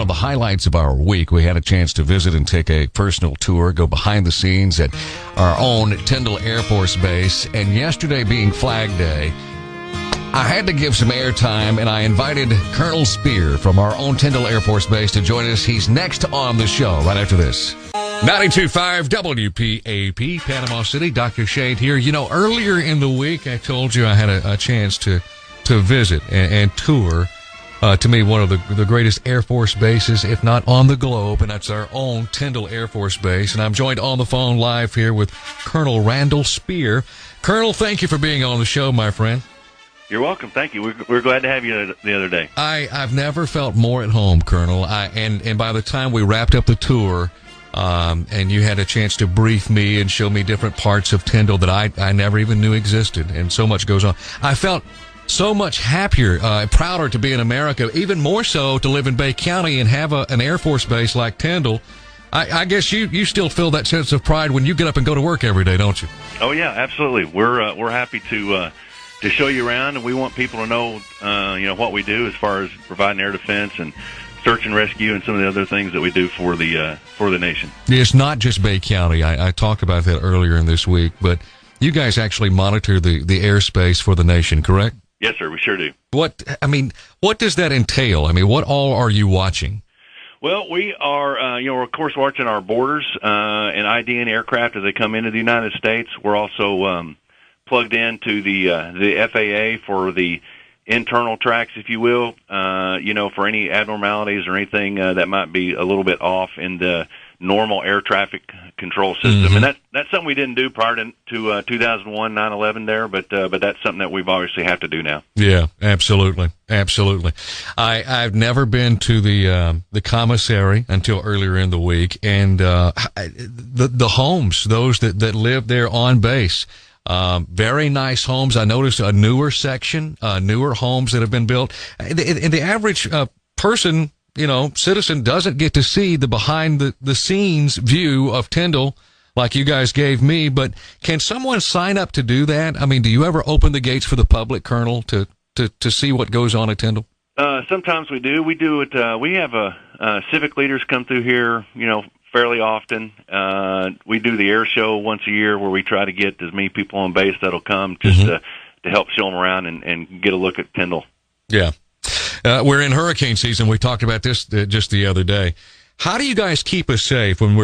of the highlights of our week. We had a chance to visit and take a personal tour, go behind the scenes at our own Tyndall Air Force Base. And yesterday being Flag Day, I had to give some airtime, and I invited Col Spear from our own Tyndall Air Force Base to join us. He's next on the show right after this. 92.5 WPAP, Panama City. Dr. Shade here. You know, earlier in the week, I told you I had a chance to visit and tour, to me, one of the greatest Air Force bases, if not on the globe, and that's our own Tyndall Air Force Base. And I'm joined on the phone live here with Col Spear. Colonel, thank you for being on the show, my friend. You're welcome. Thank you. We're glad to have you the other day. I've never felt more at home, Colonel. And by the time we wrapped up the tour, and you had a chance to brief me and show me different parts of Tyndall that I never even knew existed, and so much goes on, I felt so much happier, prouder to be in America, even more so to live in Bay County and have an Air Force base like Tyndall. I guess you still feel that sense of pride when you get up and go to work every day, don't you? Oh yeah, absolutely. We're happy to show you around, and we want people to know what we do as far as providing air defense and search and rescue and some of the other things that we do for the nation. It's not just Bay County. I talked about that earlier in this week, but you guys actually monitor the airspace for the nation, correct? Yes, sir. We sure do. What does that entail? I mean, what all are you watching? Well, we are, we're of course watching our borders and IDing aircraft as they come into the United States. We're also plugged into the FAA for the internal tracks, if you will, for any abnormalities or anything that might be a little bit off in the normal air traffic control system. Mm-hmm. And that's something we didn't do prior to 2001 9/11 there, but that's something that we've obviously have to do now. Yeah, absolutely. I've never been to the commissary until earlier in the week, and the homes, those that live there on base. Very nice homes. I noticed a newer section, newer homes that have been built. And the average person, citizen doesn't get to see the behind the scenes view of Tyndall like you guys gave me. But can someone sign up to do that? I mean, do you ever open the gates for the public, Colonel, to see what goes on at Tyndall? Sometimes we do. We do it. We have civic leaders come through here, fairly often. We do the air show once a year where we try to get as many people on base that'll come just to help show them around and get a look at Tyndall. Yeah. We're in hurricane season. We talked about this just the other day. How do you guys keep us safe when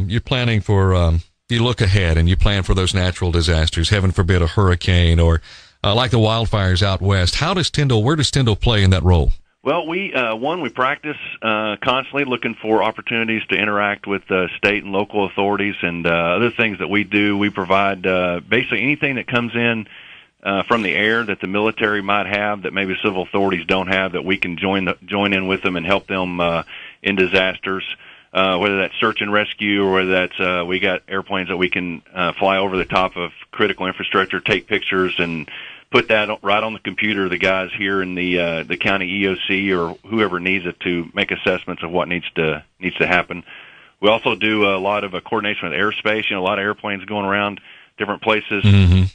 you're planning for, you look ahead and you plan for those natural disasters, heaven forbid a hurricane or like the wildfires out west? Where does Tyndall play in that role? Well, we practice constantly looking for opportunities to interact with state and local authorities and other things that we do. We provide basically anything that comes in from the air that the military might have that maybe civil authorities don't have, that we can join in with them and help them in disasters, whether that's search and rescue or whether that's we got airplanes that we can fly over the top of critical infrastructure, take pictures, and put that right on the computer, the guys here in the county EOC or whoever needs it to make assessments of what needs to happen. We also do a lot of coordination with airspace. A lot of airplanes going around different places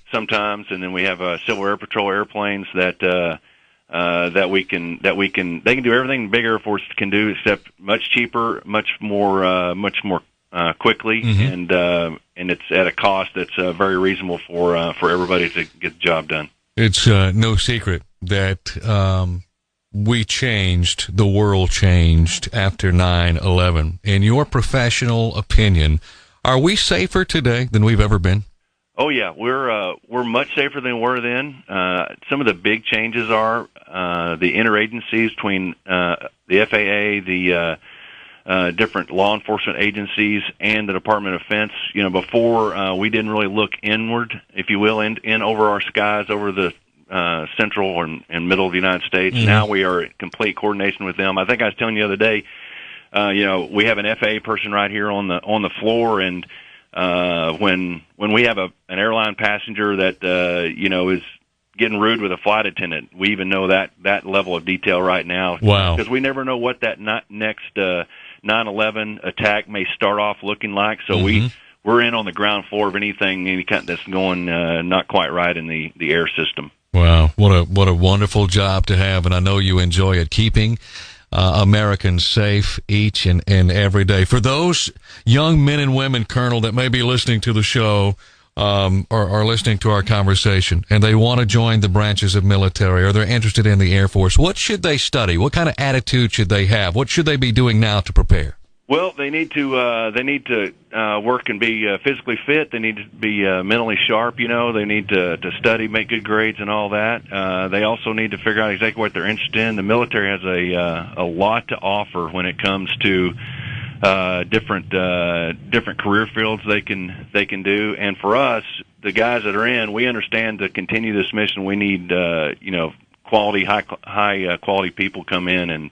sometimes, and then we have Civil Air Patrol airplanes that they can do everything Big Air Force can do, except much cheaper, much more quickly, and it's at a cost that's very reasonable for everybody to get the job done. It's no secret that the world changed after 9/11. In your professional opinion, are we safer today than we've ever been? Oh yeah, we're much safer than we were then. Some of the big changes are the interagencies between the FAA, the different law enforcement agencies, and the Department of Defense. Before we didn't really look inward, if you will, in over our skies, over the central and middle of the United States. Now we are in complete coordination with them. I think I was telling you the other day, we have an FAA person right here on the floor, and when we have an airline passenger that is getting rude with a flight attendant, we even know that level of detail right now. Wow! Because we never know what that next 9/11 attack may start off looking like. So we're in on the ground floor of any kind that's going not quite right in the air system. Wow! What a wonderful job to have, and I know you enjoy it. Keeping Americans safe each and every day. For those young men and women, Colonel, that may be listening to the show, or listening to our conversation, and they want to join the branches of military, or they're interested in the Air Force, what should they study? What kind of attitude should they have? What should they be doing now to prepare? Well, they need to work and be physically fit. They need to be mentally sharp. They need to study, make good grades, and all that. They also need to figure out exactly what they're interested in. The military has a lot to offer when it comes to different career fields they can do. And for us, the guys that are in, we understand to continue this mission, we need quality, high quality people come in,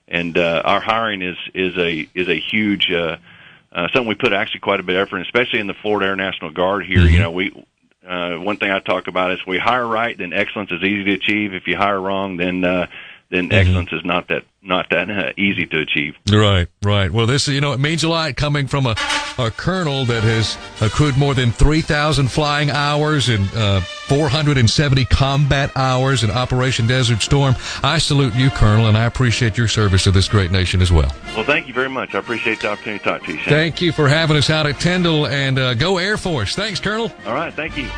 and our hiring is a huge something we put actually quite a bit of effort in, especially in the Florida Air National Guard here. Mm-hmm. One thing I talk about is we hire right, then excellence is easy to achieve. If you hire wrong, then Mm-hmm. excellence is not that easy to achieve. Right. Well, this it means a lot coming from a colonel that has accrued more than 3,000 flying hours and 470 combat hours in Operation Desert Storm. I salute you, Colonel, and I appreciate your service to this great nation as well. Well, thank you very much. I appreciate the opportunity to talk to you, Shane. Thank you for having us out at Tyndall, and go Air Force. Thanks, Colonel. All right, thank you.